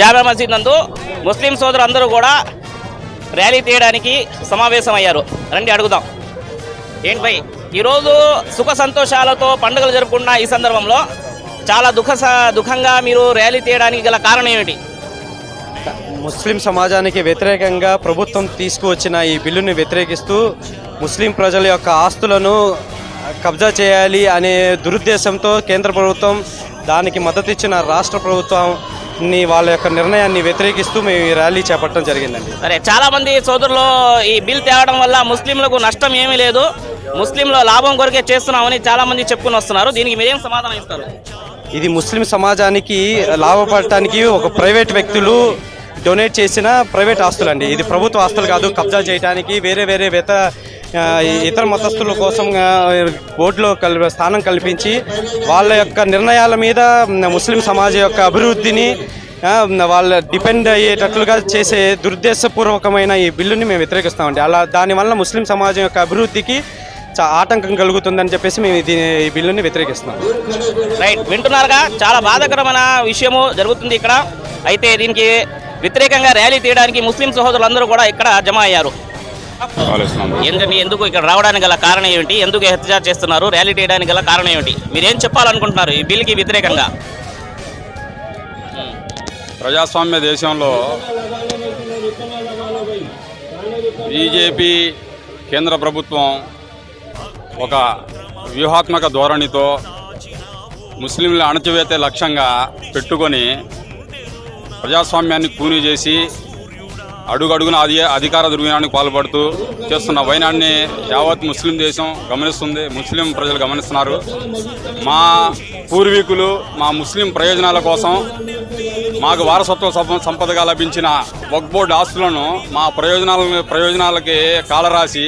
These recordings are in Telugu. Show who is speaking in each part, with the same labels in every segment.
Speaker 1: జామా మసీద్ నందు ముస్లిం సోదరులందరూ కూడా ర్యాలీ తీయడానికి సమావేశమయ్యారు. రండి అడుగుదాం. ఏంటి భయ్, ఈరోజు సుఖ సంతోషాలతో పండుగలు జరుపుకున్న ఈ సందర్భంలో చాలా దుఃఖంగా మీరు ర్యాలీ తీయడానికి గల కారణం ఏమిటి?
Speaker 2: ముస్లిం సమాజానికి వ్యతిరేకంగా ప్రభుత్వం తీసుకువచ్చిన ఈ బిల్లుని వ్యతిరేకిస్తూ ముస్లిం ప్రజల యొక్క ఆస్తులను కబ్జా చేయాలి అనే దురుద్దేశంతో కేంద్ర ప్రభుత్వం దానికి మద్దతు ఇచ్చిన రాష్ట్ర ప్రభుత్వాన్ని వాళ్ళ యొక్క నిర్ణయాన్ని వ్యతిరేకిస్తూ మేము ఈ ర్యాలీ చేపట్టడం జరిగిందండి.
Speaker 1: సరే, చాలా మంది సోదరులు ఈ బిల్ తేవడం వల్ల ముస్లింలకు నష్టం ఏమీ లేదు, ముస్లింల లాభం కొరకే చేస్తున్నామని చాలా మంది చెప్పుకుని వస్తున్నారు. దీనికి మీరేం సమాధానం ఇస్తారు?
Speaker 2: ఇది ముస్లిం సమాజానికి లాభపడటానికి ఒక ప్రైవేట్ వ్యక్తులు డొనేట్ చేసిన ప్రైవేట్ ఆస్తులు అండి. ఇది ప్రభుత్వ ఆస్తులు కాదు. కబ్జా చేయడానికి వేరే ఇతర మతస్థుల కోసం బోర్డులో స్థానం కల్పించి వాళ్ళ యొక్క నిర్ణయాల మీద ముస్లిం సమాజం యొక్క అభివృద్ధిని వాళ్ళ డిపెండ్ అయ్యేటట్లుగా చేసే దురుద్దేశపూర్వకమైన ఈ బిల్లుని మేము వ్యతిరేకిస్తామండి. దానివల్ల ముస్లిం సమాజం యొక్క అభివృద్ధికి ఆటంకం కలుగుతుందని చెప్పేసి మేము ఈ బిల్లుని వ్యతిరేకిస్తున్నాం.
Speaker 1: రైట్, వింటున్నారుగా, చాలా బాధాకరమైన విషయము జరుగుతుంది ఇక్కడ. అయితే దీనికి వ్యతిరేకంగా ర్యాలీ తీయడానికి ముస్లిం సహోదరులందరూ కూడా ఇక్కడ జమ అయ్యారు. ఎందుకు ఇక్కడ రావడానికి గల కారణం ఏమిటి? ఎందుకు ఎహ్తిజాజ్ చేస్తున్నారు? ర్యాలీ తీయడానికి గల కారణం ఏమిటి? మీరేం చెప్పాలనుకుంటున్నారు ఈ బిల్కి వ్యతిరేకంగా?
Speaker 3: ప్రజాస్వామ్య దేశంలో బీజేపీ కేంద్ర ప్రభుత్వం ఒక వ్యూహాత్మక ధోరణితో ముస్లింలు అణచివేతే లక్ష్యంగా పెట్టుకొని ప్రజాస్వామ్యాన్ని కూనీ చేసి అడుగడుగున అధికార దుర్వినియోగానికి పాల్పడుతూ చేస్తున్న వైనాన్ని యావత్ ముస్లిం దేశం గమనిస్తుంది, ముస్లిం ప్రజలు గమనిస్తున్నారు. మా పూర్వీకులు మా ముస్లిం ప్రయోజనాల కోసం మాకు వారసత్వ సంపదగా లభించిన వక్ఫ్ బోర్డు ఆస్తులను మా ప్రయోజనాలకి కాలరాసి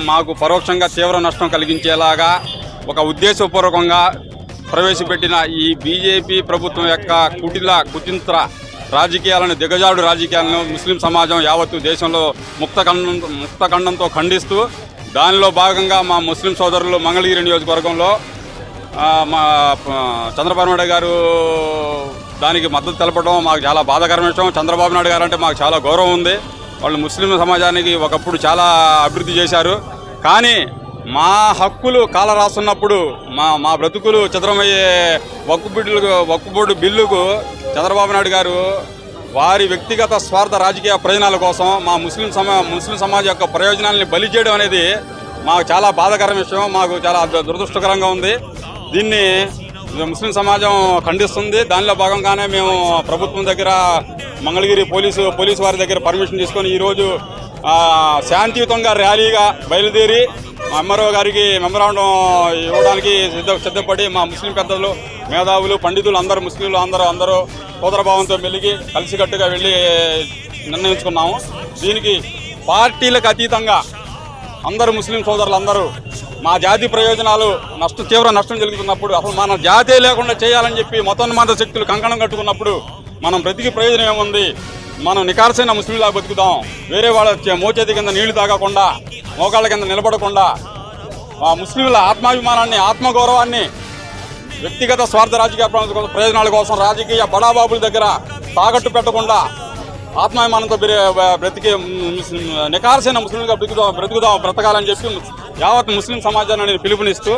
Speaker 3: మాకు పరోక్షంగా తీవ్ర నష్టం కలిగించేలాగా ఒక ఉద్దేశపూర్వకంగా ప్రవేశపెట్టిన ఈ బీజేపీ ప్రభుత్వం యొక్క కుటింత్ర రాజకీయాలను, దిగజాడు రాజకీయాలను ముస్లిం సమాజం యావత్తు దేశంలో ముక్తఖండంతో ఖండిస్తూ దానిలో భాగంగా మా ముస్లిం సోదరులు మంగళగిరి నియోజకవర్గంలో మా చంద్రబాబు నాయుడు గారు దానికి మద్దతు తెలపడం మాకు చాలా బాధాకరమైన విషయం. చంద్రబాబు నాయుడు గారు అంటే మాకు చాలా గౌరవం ఉంది. వాళ్ళు ముస్లిం సమాజానికి ఒకప్పుడు చాలా అభివృద్ధి చేశారు. కానీ మా హక్కులు కాలరాస్తున్నప్పుడు మా బ్రతుకులు చిత్రమయ్యే వక్ఫ్ బోర్డు బిల్లుకు చంద్రబాబు నాయుడు గారు వారి వ్యక్తిగత స్వార్థ రాజకీయ ప్రయోజనాల కోసం మా ముస్లిం సమాజం యొక్క ప్రయోజనాలని బలి చేయడం అనేది మాకు చాలా బాధాకరమైన విషయం, మాకు చాలా దురదృష్టకరంగా ఉంది. దీన్ని ముస్లిం సమాజం ఖండిస్తుంది. దానిలో భాగంగానే మేము ప్రభుత్వం దగ్గర మంగళగిరి పోలీసు వారి దగ్గర పర్మిషన్ తీసుకొని ఈరోజు శాంతియుతంగా ర్యాలీగా బయలుదేరి ఎంఆర్ఓ గారికి మెమరాండం ఇవ్వడానికి సిద్ధపడి మా ముస్లిం పెద్దలు, మేధావులు, పండితులు అందరూ ముస్లింలు అందరూ సోదరభావంతో మెలిగి కలిసికట్టుగా వెళ్ళి నిర్ణయించుకున్నాము. దీనికి పార్టీలకు అతీతంగా అందరూ ముస్లిం సోదరులందరూ మా జాతి ప్రయోజనాలు తీవ్ర నష్టం జరుగుతున్నప్పుడు అసలు మన జాతే లేకుండా చేయాలని చెప్పి మతోన్మాద శక్తులు కంకణం కట్టుకున్నప్పుడు మనం బ్రతికి ప్రయోజనం ఏముంది? మనం నికార్సైన ముస్లింలా బతుకుదాం. వేరే వాళ్ళ మోచేతి కింద నీళ్లు తాగకుండా, మోకాళ్ళ కింద నిలబడకుండా ఆ ముస్లింల ఆత్మాభిమానాన్ని, ఆత్మగౌరవాన్ని వ్యక్తిగత స్వార్థ రాజకీయ ప్రయోజనాల కోసం రాజకీయ బడాబాబుల దగ్గర తాకట్టు పెట్టకుండా ఆత్మాభిమానంతో బ్రతికే నికార్సైన ముస్లింగా బ్రతకాలని చెప్పి యావత్ ముస్లిం సమాజాన్ని పిలుపునిస్తూ